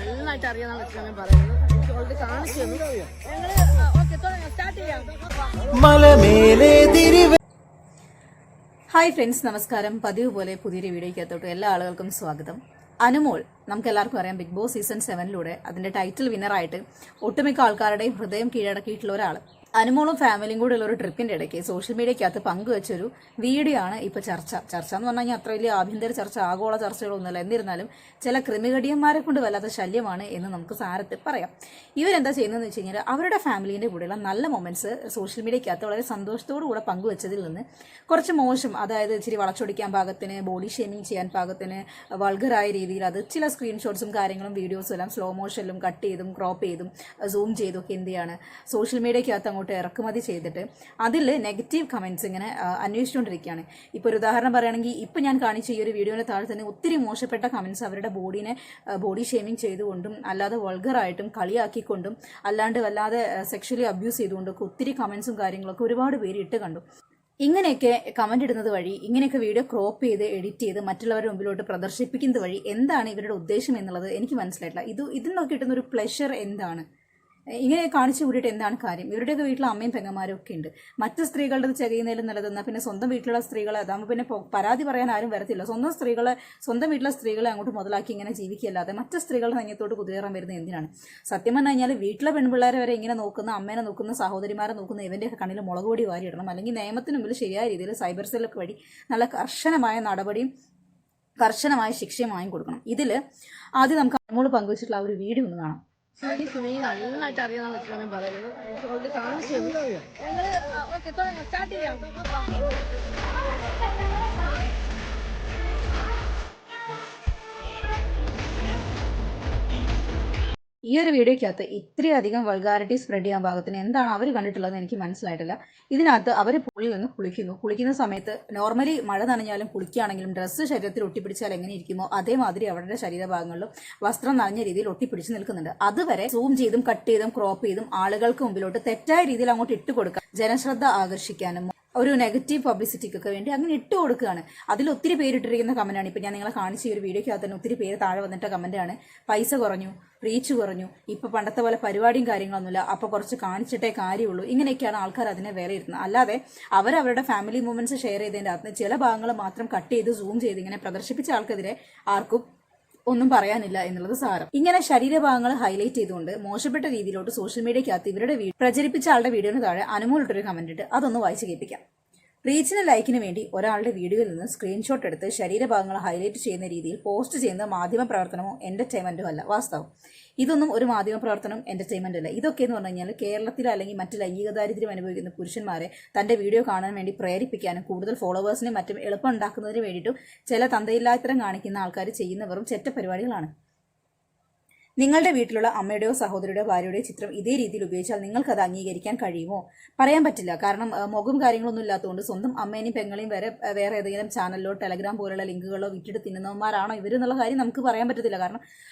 നന്നായിട്ട് അറിയാന്നാണ് ഞാൻ പറയുന്നത്. എനിക്ക് ഓൾറെഡി കാണിച്ചു തന്നു. ഞങ്ങള് ഓക്കെ സ്റ്റാർട്ട് ചെയ്യാം. ഹായ് ഫ്രണ്ട്സ്, നമസ്കാരം. പതിവ് പോലെ പുതിയൊരു വീഡിയോയ്ക്കകത്തോട്ട് എല്ലാ ആളുകൾക്കും സ്വാഗതം. അനുമോൾ നമുക്ക് എല്ലാവർക്കും അറിയാം, ബിഗ് ബോസ് സീസൺ 7 അതിന്റെ ടൈറ്റിൽ വിന്നറായിട്ട് ഒട്ടുമിക്ക ആൾക്കാരുടെയും ഹൃദയം കീഴടക്കിയിട്ടുള്ള ഒരാൾ. അനുമോളും ഫാമിലിയും കൂടെ ഉള്ള ഒരു ട്രിപ്പിന്റെ ഇടയ്ക്ക് സോഷ്യൽ മീഡിയക്കകത്ത് പങ്കുവെച്ചൊരു വീഡിയോ ആണ് ഇപ്പോൾ ചർച്ച എന്ന് പറഞ്ഞു കഴിഞ്ഞാൽ അത്ര വലിയ ആഭ്യന്തര ചർച്ച, ആഗോള ചർച്ചകളൊന്നുമല്ല. എന്നിരുന്നാലും ചില കൃമികടിയന്മാരെ കൊണ്ട് വല്ലാത്ത ശല്യമാണ് എന്ന് നമുക്ക് സാരത്തിൽ പറയാം. ഇവരെന്താ ചെയ്യുന്നതെന്ന് വെച്ച് കഴിഞ്ഞാൽ അവരുടെ ഫാമിലിന്റെ കൂടെയുള്ള നല്ല മൊമെന്റ്സ് സോഷ്യൽ മീഡിയക്കകത്ത് വളരെ സന്തോഷത്തോടു കൂടെ പങ്കുവെച്ചതിൽ നിന്ന് കുറച്ച് മോശം, അതായത് ഇച്ചിരി വളച്ചൊടിക്കാൻ പാകത്തിന്, ബോഡി ഷേമിങ് ചെയ്യാൻ പാകത്തിന്, വൾഗറായ രീതിയിൽ അത് ചില സ്ക്രീൻഷോട്ട്സും കാര്യങ്ങളും വീഡിയോസും എല്ലാം സ്ലോ മോഷനിലും കട്ട് ചെയ്തും ക്രോപ്പ് ചെയ്തും സൂം ചെയ്തും ഒക്കെ എന്ത് ചെയ്യാണ് സോഷ്യൽ മീഡിയക്കകത്ത് അങ്ങോട്ട് ഇറക്കുമതി ചെയ്തിട്ട് അതിൽ നെഗറ്റീവ് കമന്റ്സ് ഇങ്ങനെ അന്വേഷിച്ചുകൊണ്ടിരിക്കുകയാണ്. ഇപ്പോൾ ഒരു ഉദാഹരണം പറയുകയാണെങ്കിൽ, ഇപ്പം ഞാൻ കാണിച്ച ഈ ഒരു വീഡിയോയുടെ താഴെ തന്നെ ഒത്തിരി മോശപ്പെട്ട കമന്റ്സ് അവരുടെ ബോഡി ഷേമിങ് ചെയ്തുകൊണ്ടും അല്ലാതെ വൾഗറായിട്ടും കളിയാക്കിക്കൊണ്ടും അല്ലാണ്ട് വല്ലാതെ സെക്ഷലി അബ്യൂസ് ചെയ്തുകൊണ്ടൊക്കെ ഒത്തിരി കമന്റ്സും കാര്യങ്ങളൊക്കെ ഒരുപാട് പേര് ഇട്ട് കണ്ടു. ഇങ്ങനെയൊക്കെ കമന്റ് ഇടുന്നത് വഴി, ഇങ്ങനെയൊക്കെ വീഡിയോ ക്രോപ്പ് ചെയ്ത് എഡിറ്റ് ചെയ്ത് മറ്റുള്ളവരുടെ മുമ്പിലോട്ട് പ്രദർശിപ്പിക്കുന്നത് വഴി എന്താണ് ഇവരുടെ ഉദ്ദേശം എന്നുള്ളത് എനിക്ക് മനസ്സിലായിട്ടില്ല. ഇതിൽ നിന്ന് കിട്ടുന്ന ഒരു പ്ലഷർ എന്താണ്? ഇങ്ങനെ കാണിച്ചു കൂടിയിട്ട് എന്താണ് കാര്യം? ഇവരുടെയൊക്കെ വീട്ടിൽ അമ്മയും പെങ്ങന്മാരും ഒക്കെ ഉണ്ട്. മറ്റു സ്ത്രീകളുടെ ചെയ്യുന്നതിലും നല്ലതെന്നാൽ പിന്നെ സ്വന്തം വീട്ടിലുള്ള സ്ത്രീകളെ, അതാകുമ്പോൾ പിന്നെ പരാതി പറയാൻ ആരും വരത്തില്ല. സ്വന്തം വീട്ടിലെ സ്ത്രീകളെ അങ്ങോട്ട് മുതലാക്കി ഇങ്ങനെ ജീവിക്കല്ലാതെ മറ്റു സ്ത്രീകളുടെ നെഞ്ഞത്തോട്ട് കുതിരേറാൻ വരുന്നത് എന്തിനാണ്? സത്യം പറഞ്ഞു കഴിഞ്ഞാൽ വീട്ടിലെ പെൺപിള്ളേരെ വരെ ഇങ്ങനെ നോക്കുന്ന, അമ്മേനെ നോക്കുന്ന, സഹോദരിമാരെ നോക്കുന്ന ഇവന്റെയൊക്കെ കണ്ണിൽ മുളക് പൊടി വാരിയിടണം. അല്ലെങ്കിൽ നിയമത്തിന് മുമ്പിൽ ശരിയായ രീതിയിൽ സൈബർ സെല്ലൊക്കെ വഴി നല്ല കർശനമായ നടപടിയും കർശനമായ ശിക്ഷയും വാങ്ങിക്കൊടുക്കണം. ഇതിൽ ആദ്യം നമുക്ക് അനുമോൾ പങ്കുവച്ചിട്ടുള്ള ആ ഒരു വീഡിയോ ഒന്ന് കാണാം. എനിക്ക് നന്നായിട്ട് അറിയാന്നാണ് ഞാൻ പറയുന്നത്. എനിക്ക് ഓൾറെഡി കാണിച്ചു തന്നു. ഞങ്ങള് ഓക്കെ സ്റ്റാർട്ട് ചെയ്യാം. ഈ ഒരു വീഡിയോയ്ക്കകത്ത് ഇത്രയധികം വൾഗാരിറ്റി സ്പ്രെഡ് ചെയ്യാൻ പാകത്തിന് എന്താണ് അവർ കണ്ടിട്ടുള്ളതെന്ന് എനിക്ക് മനസ്സിലായിട്ടില്ല. ഇതിനകത്ത് അവർ പുള്ളിൽ നിന്ന് കുളിക്കുന്ന സമയത്ത് നോർമലി മഴ നനഞ്ഞാലും കുളിക്കുകയാണെങ്കിലും ഡ്രസ്സ് ശരീരത്തിൽ ഒട്ടിപ്പിടിച്ചാൽ എങ്ങനെ ഇരിക്കുമോ അതേമാതിരി അവരുടെ ശരീരഭാഗങ്ങളിലും വസ്ത്രം നനഞ്ഞ രീതിയിൽ ഒട്ടിപ്പിടിച്ച് നിൽക്കുന്നുണ്ട്. അതുവരെ സൂം ചെയ്തും കട്ട് ചെയ്തും ക്രോപ്പ് ചെയ്തും ആളുകൾക്ക് മുമ്പിലോട്ട് തെറ്റായ രീതിയിൽ അങ്ങോട്ട് ഇട്ട് കൊടുക്കുക, ജനശ്രദ്ധ ആകർഷിക്കാനും ഒരു നെഗറ്റീവ് പബ്ലിസിറ്റിക്കൊക്കെ വേണ്ടി അങ്ങനെ ഇട്ട് കൊടുക്കുകയാണ്. അതിൽ ഒത്തിരി പേരിട്ടിരിക്കുന്ന കമന്റാണ്. ഇപ്പം ഞാൻ നിങ്ങളെ കാണിച്ച ഈ ഒരു വീഡിയോയ്ക്കകത്ത് തന്നെ ഒത്തിരി പേര് താഴെ വന്നിട്ട് കമന്റാണ്, പൈസ കുറഞ്ഞു, റീച്ച് കുറഞ്ഞു, ഇപ്പൊ പണ്ടത്തെ പോലെ പരിപാടിയും കാര്യങ്ങളൊന്നുമില്ല, അപ്പൊ കുറച്ച് കാണിച്ചിട്ടേ കാര്യമുള്ളൂ. ഇങ്ങനെയൊക്കെയാണ് ആൾക്കാർ അതിനെ വിലയിരുത്തുന്നത്. അല്ലാതെ അവരവരുടെ ഫാമിലി മൂവ്മെന്റ്സ് ഷെയർ ചെയ്തതിൻ്റെ അകത്ത് ചില ഭാഗങ്ങൾ മാത്രം കട്ട് ചെയ്ത് സൂം ചെയ്ത് ഇങ്ങനെ പ്രദർശിപ്പിച്ച ആൾക്കെതിരെ ആർക്കും ഒന്നും പറയാനില്ല എന്നുള്ളത് സാരം. ഇങ്ങനെ ശരീരഭാഗങ്ങൾ ഹൈലൈറ്റ് ചെയ്തുകൊണ്ട് മോശപ്പെട്ട രീതിയിലോട്ട് സോഷ്യൽ മീഡിയക്കകത്ത് ഇവരുടെ പ്രചരിപ്പിച്ച ആളുടെ വീഡിയോന് താഴെ അനുമോളിട്ടൊരു കമന്റ് ഇട്ട് അതൊന്ന് വായിച്ചു കേൾപ്പിക്കാം. റീച്ചിന് ലൈക്കിന് വേണ്ടി ഒരാളുടെ വീഡിയോയിൽ നിന്ന് സ്ക്രീൻഷോട്ട് എടുത്ത് ശരീരഭാഗങ്ങൾ ഹൈലൈറ്റ് ചെയ്യുന്ന രീതിയിൽ പോസ്റ്റ് ചെയ്യുന്ന മാധ്യമ പ്രവർത്തനമോ എന്റർടൈൻമെന്റോ അല്ല. വാസ്തവം ഇതൊന്നും ഒരു മാധ്യമ പ്രവർത്തനം എന്റർടൈൻമെന്റ് അല്ല. ഇതൊക്കെ എന്ന് പറഞ്ഞു കഴിഞ്ഞാൽ കേരളത്തിൽ അല്ലെങ്കിൽ മറ്റ് ലൈംഗിക ദാരിദ്ര്യം അനുഭവിക്കുന്ന പുരുഷന്മാരെ തന്റെ വീഡിയോ കാണാൻ വേണ്ടി പ്രേരിപ്പിക്കാനും കൂടുതൽ ഫോളോവേഴ്സിനും മറ്റും എളുപ്പം ഉണ്ടാക്കുന്നതിന് വേണ്ടിയിട്ടും ചില തന്തയില്ലാത്തരം കാണിക്കുന്ന ആൾക്കാർ ചെയ്യുന്ന വെറും ചെറ്റ പരിപാടികളാണ്. നിങ്ങളുടെ വീട്ടിലുള്ള അമ്മയുടെയോ സഹോദരിയുടെയോ ഭാര്യയുടെയോ ചിത്രം ഇതേ രീതിയിൽ ഉപയോഗിച്ചാൽ നിങ്ങൾക്ക് അത് അംഗീകരിക്കാൻ കഴിയുമോ? പറയാൻ പറ്റില്ല. കാരണം മുഖം കാര്യങ്ങളൊന്നും ഇല്ലാത്തതുകൊണ്ട് സ്വന്തം അമ്മേനെയും പെങ്ങളെയും വേറെ ഏതെങ്കിലും ചാനലിലോ ടെലഗ്രാം പോലുള്ള ലിങ്കുകളോ വിറ്റിട്ട് തിന്നുന്നവന്മാരാണോ ഇവരെന്നുള്ള കാര്യം നമുക്ക് പറയാൻ പറ്റത്തില്ല. കാരണം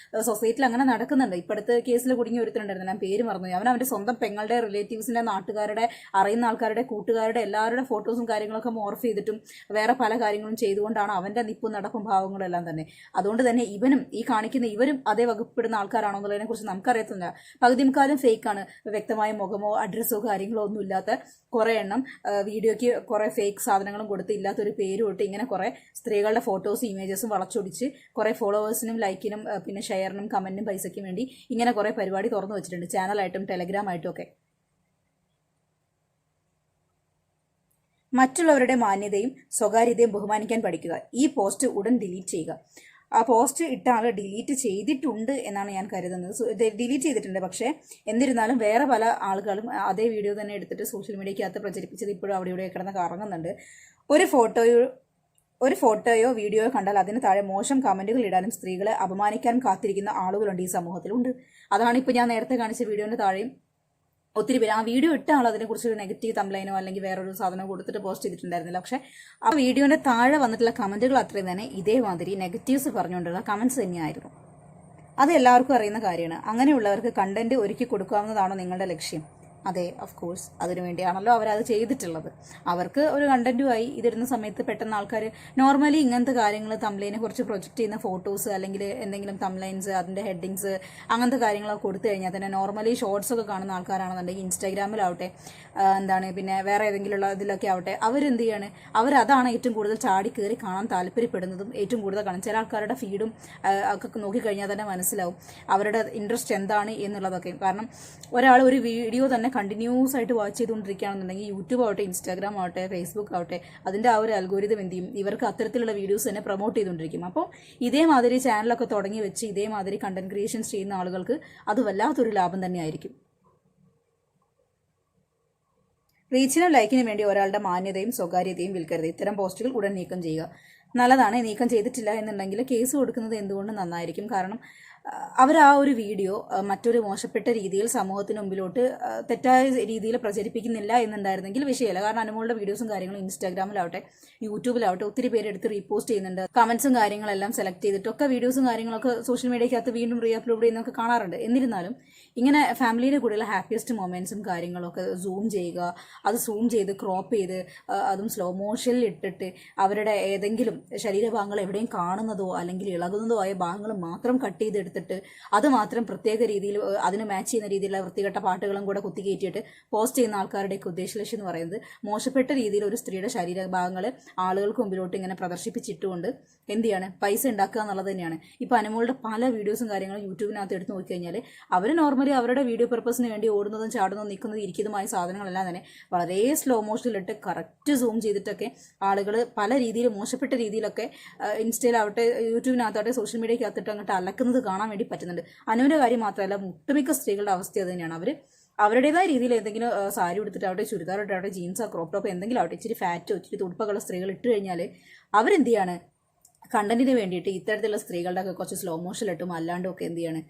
സൊസൈറ്റിയിൽ അങ്ങനെ നടക്കുന്നുണ്ട്. ഇപ്പോഴത്തെ കേസിൽ കുടുങ്ങി ഒരുത്തരുണ്ടായിരുന്നു, ഞാൻ പേര് മറന്നു. അവൻ്റെ സ്വന്തം പെങ്ങളുടെ റിലേറ്റീവ്സിന്റെ, നാട്ടുകാരുടെ, അറിയുന്ന ആൾക്കാരുടെ, കൂട്ടുകാരുടെ എല്ലാവരുടെ ഫോട്ടോസും കാര്യങ്ങളൊക്കെ മോർഫ് ചെയ്തിട്ടും വേറെ പല കാര്യങ്ങളും ചെയ്തുകൊണ്ടാണ് അവന്റെ നിപ്പും നടപ്പും ഭാവങ്ങളും എല്ലാം തന്നെ. അതുകൊണ്ട് തന്നെ ഈ കാണിക്കുന്ന ഇവരും അതേ വകുപ്പിടുന്ന ആൾക്കാരാണോ എന്നുള്ളതിനെ കുറിച്ച് നമുക്കറിയത്തില്ല. പകുതി മുക്കാലും ഫേക്കാണ്. വ്യക്തമായ മുഖമോ അഡ്രസ്സോ കാര്യങ്ങളോ ഒന്നും ഇല്ലാത്ത കുറെ എണ്ണം വീഡിയോയ്ക്ക് കുറെ ഫേക്ക് സാധനങ്ങളും കൊടുത്ത് ഇല്ലാത്തൊരു പേരും ഇട്ട് ഇങ്ങനെ കുറെ സ്ത്രീകളുടെ ഫോട്ടോസും ഇമേജസും വളച്ചൊടിച്ച് കുറെ ഫോളോവേഴ്സിനും ലൈക്കിനും പിന്നെ ഷെയറിനും കമന്റിനും പൈസയ്ക്കും വേണ്ടി ഇങ്ങനെ കുറെ പരിപാടി തുറന്നു വെച്ചിട്ടുണ്ട്, ചാനലായിട്ടും ടെലഗ്രാമായിട്ടും ഒക്കെ. മറ്റുള്ളവരുടെ മാന്യതയും സ്വകാര്യതയും ബഹുമാനിക്കാൻ പഠിക്കുക. ഈ പോസ്റ്റ് ഉടൻ ഡിലീറ്റ് ചെയ്യുക. ആ പോസ്റ്റ് ഇട്ട ആൾ ഡിലീറ്റ് ചെയ്തിട്ടുണ്ട് എന്നാണ് ഞാൻ കരുതുന്നത്. ഡിലീറ്റ് ചെയ്തിട്ടുണ്ട്. പക്ഷേ എന്നിരുന്നാലും വേറെ പല ആളുകളും അതേ വീഡിയോ തന്നെ എടുത്തിട്ട് സോഷ്യൽ മീഡിയക്കകത്ത് പ്രചരിപ്പിച്ചത് ഇപ്പോഴും അവിടെ ഇവിടെ കിടന്ന് കറങ്ങുന്നുണ്ട്. ഒരു ഫോട്ടോയോ വീഡിയോയോ കണ്ടാൽ അതിന് താഴെ മോശം കമന്റുകൾ ഇടാനും സ്ത്രീകളെ അപമാനിക്കാനും കാത്തിരിക്കുന്ന ആളുകളുണ്ട് ഈ സമൂഹത്തിലുണ്ട്. അതാണ് ഇപ്പോൾ ഞാൻ നേരത്തെ കാണിച്ച വീഡിയോന്റെ താഴെയും ഒത്തിരി പേര് ആ വീഡിയോ ഇട്ട ആൾ അതിനെക്കുറിച്ച് ഒരു നെഗറ്റീവ് തംബ്ലൈനോ അല്ലെങ്കിൽ വേറൊരു സാധനമോ കൊടുത്തിട്ട് പോസ്റ്റ് ചെയ്തിട്ടുണ്ടായിരുന്നില്ല. പക്ഷേ ആ വീഡിയോന്റെ താഴെ വന്നിട്ടുള്ള കമന്റുകൾ അത്രയും തന്നെ ഇതേമാതിരി നെഗറ്റീവ്സ് പറഞ്ഞുകൊണ്ടുള്ള കമന്റ്സ് തന്നെയായിരുന്നു. അത് എല്ലാവർക്കും അറിയുന്ന കാര്യമാണ്. അങ്ങനെയുള്ളവർക്ക് കണ്ടന്റ് ഒരുക്കി കൊടുക്കാവുന്നതാണോ നിങ്ങളുടെ ലക്ഷ്യം? അതെ, ഓഫ് കോഴ്സ് അതിനു വേണ്ടിയാണല്ലോ അവരത് ചെയ്തിട്ടുള്ളത്. അവർക്ക് ഒരു കണ്ടന്റുമായി ഇതിടുന്ന സമയത്ത് പെട്ടെന്ന് ആൾക്കാർ നോർമലി ഇങ്ങനത്തെ കാര്യങ്ങൾ തംബ്ലൈനെ കുറിച്ച് പ്രൊജക്റ്റ് ചെയ്യുന്ന ഫോട്ടോസ് അല്ലെങ്കിൽ എന്തെങ്കിലും തംബ്ലൈൻസ് അതിൻ്റെ ഹെഡിങ്സ് അങ്ങനത്തെ കാര്യങ്ങളൊക്കെ കൊടുത്തു കഴിഞ്ഞാൽ തന്നെ നോർമലി ഷോർട്സ് ഒക്കെ കാണുന്ന ആൾക്കാരാണെന്നുണ്ടെങ്കിൽ ഇൻസ്റ്റാഗ്രാമിലാവട്ടെ പിന്നെ വേറെ ഏതെങ്കിലും ഉള്ള ഇതിലൊക്കെ ആവട്ടെ അവരെന്ത് ചെയ്യാണ്, അവരതാണ് ഏറ്റവും കൂടുതൽ ചാടി കയറി കാണാൻ താല്പര്യപ്പെടുന്നതും ഏറ്റവും കൂടുതൽ കാണും. ചില ആൾക്കാരുടെ ഫീഡും ഒക്കെ നോക്കിക്കഴിഞ്ഞാൽ തന്നെ മനസ്സിലാവും അവരുടെ ഇൻട്രസ്റ്റ് എന്താണ് എന്നുള്ളതൊക്കെ. കാരണം ഒരാൾ ഒരു വീഡിയോ തന്നെ കണ്ടിന്യൂസ് ആയിട്ട് വാച്ച് ചെയ്തുകൊണ്ടിരിക്കുകയാണെന്നുണ്ടെങ്കിൽ യൂട്യൂബ് ആവട്ടെ, ഇൻസ്റ്റാഗ്രാം ആവട്ടെ, ഫേസ്ബുക്ക് ആവട്ടെ, അതിൻ്റെ ആ ഒരു അൽഗോരിതം എന്ത് ചെയ്യും, ഇവർക്ക് അത്തരത്തിലുള്ള വീഡിയോസ് തന്നെ പ്രൊമോട്ട് ചെയ്തുകൊണ്ടിരിക്കും. അപ്പോൾ ഇതേമാതിരി ചാനലൊക്കെ തുടങ്ങി വെച്ച് ഇതേമാതിരി കണ്ടന്റ് ക്രിയേഷൻസ് ചെയ്യുന്ന ആളുകൾക്ക് അത് വല്ലാത്തൊരു ലാഭം തന്നെയായിരിക്കും. റീച്ചിനും ലൈക്കിനും വേണ്ടി ഒരാളുടെ മാന്യതയും സ്വകാര്യതയും വിൽക്കരുത്. ഇത്തരം പോസ്റ്റുകൾ ഉടൻ നീക്കം ചെയ്യുക. നല്ലതാണ്. നീക്കം ചെയ്തിട്ടില്ല എന്നുണ്ടെങ്കിൽ കേസ് കൊടുക്കുന്നത് എന്തുകൊണ്ട് നന്നായിരിക്കും. കാരണം അവർ ആ ഒരു വീഡിയോ മറ്റൊരു മോശപ്പെട്ട രീതിയിൽ സമൂഹത്തിന് മുമ്പിലോട്ട് തെറ്റായ രീതിയിൽ പ്രചരിപ്പിക്കുന്നില്ല എന്നുണ്ടായിരുന്നെങ്കിൽ വിഷയമല്ല. കാരണം അനുമോളുടെ വീഡിയോസും കാര്യങ്ങളും ഇൻസ്റ്റാഗ്രാമിലാവട്ടെ യൂട്യൂബിലാവട്ടെ ഒത്തിരി പേര് എടുത്ത് റീപോസ്റ്റ് ചെയ്യുന്നുണ്ട്. കമന്റ്സും കാര്യങ്ങളെല്ലാം സെലക്ട് ചെയ്തിട്ടൊക്കെ വീഡിയോസും കാര്യങ്ങളൊക്കെ സോഷ്യൽ മീഡിയക്കകത്ത് വീണ്ടും റീ അപ്ലോഡ് ചെയ്യുന്നതൊക്കെ കാണാറുണ്ട്. എന്നിരുന്നാലും ഇങ്ങനെ ഫാമിലിയുടെ കൂടെയുള്ള ഹാപ്പിയസ്റ്റ് മൊമെന്റ്സും കാര്യങ്ങളൊക്കെ സൂം ചെയ്യുക, അത് സൂം ചെയ്ത് ക്രോപ്പ് ചെയ്ത് അതും സ്ലോ മോഷനിൽ ഇട്ടിട്ട് അവരുടെ ഏതെങ്കിലും ശരീരഭാഗങ്ങൾ എവിടെയും കാണുന്നതോ അല്ലെങ്കിൽ ഇളകുന്നതോ ആയ ഭാഗങ്ങൾ മാത്രം കട്ട് ചെയ്തെടുത്തിട്ട് അത് മാത്രം പ്രത്യേക രീതിയിൽ അതിന് മാച്ച് ചെയ്യുന്ന രീതിയിലുള്ള വൃത്തികെട്ട പാട്ടുകളും കൂടെ കുത്തിക്കയറ്റിയിട്ട് പോസ്റ്റ് ചെയ്യുന്ന ആൾക്കാരുടെയൊക്കെ ഉദ്ദേശലക്ഷ്യം എന്ന് പറയുന്നത് മോശപ്പെട്ട രീതിയിൽ ഒരു സ്ത്രീയുടെ ശരീരഭാഗങ്ങൾ ആളുകൾക്ക് മുമ്പിലോട്ട് ഇങ്ങനെ പ്രദർശിപ്പിച്ചിട്ടുകൊണ്ട് എന്ത് ചെയ്യാണ്, പൈസ ഉണ്ടാക്കുക എന്നുള്ളത് തന്നെയാണ്. ഇപ്പോൾ അനുമോളുടെ പല വീഡിയോസും കാര്യങ്ങളും യൂട്യൂബിനകത്ത് എടുത്ത് നോക്കിക്കഴിഞ്ഞാൽ അവർ നോർമലി അവരുടെ വീഡിയോ പർപ്പസിന് വേണ്ടി ഓടുന്നതും ചാടുന്നതും നിൽക്കുന്നതും ഇരിക്കുന്നതുമായ സാധനങ്ങളെല്ലാം തന്നെ വളരെ സ്ലോ മോഷനിലിട്ട് കറക്റ്റ് സൂം ചെയ്തിട്ടൊക്കെ ആളുകൾ പല രീതിയിൽ മോശപ്പെട്ട രീതിയിലൊക്കെ ഇൻസ്റ്റയിലാവട്ടെ യൂട്യൂബിനകത്താവട്ടെ സോഷ്യൽ മീഡിയക്കകത്തിട്ട് അങ്ങോട്ട് അലക്കുന്നത് കാണാൻ വേണ്ടി പറ്റുന്നുണ്ട്. അനുവിൻ്റെ കാര്യം മാത്രമല്ല, ഒട്ടുമിക്ക സ്ത്രീകളുടെ അവസ്ഥ അത് തന്നെയാണ്. അവർ അവരുടേതായ രീതിയിൽ എന്തെങ്കിലും സാരി എടുത്തിട്ടാവട്ടെ, ചുരിദാർ ഇട്ടാവട്ടെ, ജീൻസോ ക്രോപ്പ് ടോപ്പ് എന്തെങ്കിലും ആവട്ടെ, ഇച്ചിരി ഫാറ്റോ ഇച്ചിരി തുടുപ്പൊക്കെയുള്ള സ്ത്രീകൾ ഇട്ട് കഴിഞ്ഞാൽ അവരെന്ത് ചെയ്യാണ്, കണ്ടന്റിന് വേണ്ടിയിട്ട് ഇത്തരത്തിലുള്ള സ്ത്രീകളുടെ ഒക്കെ കുറച്ച് സ്ലോ മോഷനിലിട്ടും അല്ലാണ്ടും ഒക്കെ എന്ത് ചെയ്യാണ്,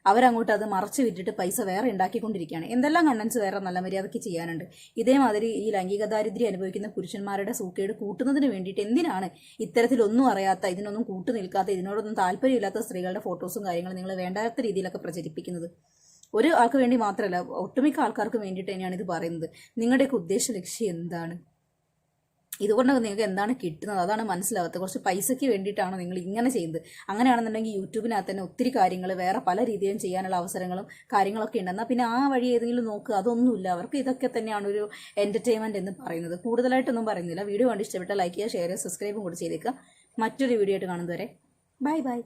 അവരങ്ങോട്ട് അത് മറച്ച് വിട്ടിട്ട് പൈസ വേറെ ഉണ്ടാക്കിക്കൊണ്ടിരിക്കുകയാണ്. എന്തെല്ലാം കണ്ടൻസ് വേറെ നല്ല മര്യാദയ്ക്ക് ചെയ്യാനുണ്ട്. ഇതേമാതിരി ഈ ലൈംഗിക ദാരിദ്ര്യം അനുഭവിക്കുന്ന പുരുഷന്മാരുടെ സൂക്കേട് കൂട്ടുന്നതിന് വേണ്ടിയിട്ട് എന്തിനാണ് ഇത്തരത്തിലൊന്നും അറിയാത്ത, ഇതിനൊന്നും കൂട്ടു നിൽക്കാത്ത, ഇതിനോടൊന്നും താല്പര്യമില്ലാത്ത സ്ത്രീകളുടെ ഫോട്ടോസും കാര്യങ്ങളും നിങ്ങൾ വേണ്ടാത്ത രീതിയിലൊക്കെ പ്രചരിപ്പിക്കുന്നത്? ഒരു ആൾക്ക് വേണ്ടി മാത്രമല്ല, ഒട്ടുമിക്ക ആൾക്കാർക്ക് വേണ്ടിയിട്ട് തന്നെയാണ് ഇത് പറയുന്നത്. നിങ്ങളുടെയൊക്കെ ഉദ്ദേശ ലക്ഷ്യം എന്താണ്? ഇതുകൊണ്ട് നിങ്ങൾക്ക് എന്താണ് കിട്ടുന്നത്? അതാണ് മനസ്സിലാവാത്തത്. കുറച്ച് പൈസയ്ക്ക് വേണ്ടിയിട്ടാണോ നിങ്ങൾ ഇങ്ങനെ ചെയ്യുന്നത്? അങ്ങനെയാണെന്നുണ്ടെങ്കിൽ യൂട്യൂബിനകത്ത് തന്നെ ഒത്തിരി കാര്യങ്ങൾ വേറെ പല രീതിയിലും ചെയ്യാനുള്ള അവസരങ്ങളും കാര്യങ്ങളൊക്കെ ഉണ്ട്. എന്നാൽ പിന്നെ ആ വഴി ഏതെങ്കിലും നോക്കുക. അതൊന്നുമില്ല. അവർക്ക് ഇതൊക്കെ തന്നെയാണ് ഒരു എൻ്റർടൈൻമെൻറ്റ് എന്ന് പറയുന്നത്. കൂടുതലായിട്ടൊന്നും പറയുന്നില്ല. വീഡിയോ കണ്ട് ഇഷ്ടപ്പെട്ടാൽ ലൈക്ക് ചെയ്യുക, ഷെയർ ചെയ്യുക, സബ്സ്ക്രൈബും കൂടി ചെയ്തേക്കുക. മറ്റൊരു വീഡിയോ ആയിട്ട് കാണുന്നതുവരെ ബൈ ബൈ.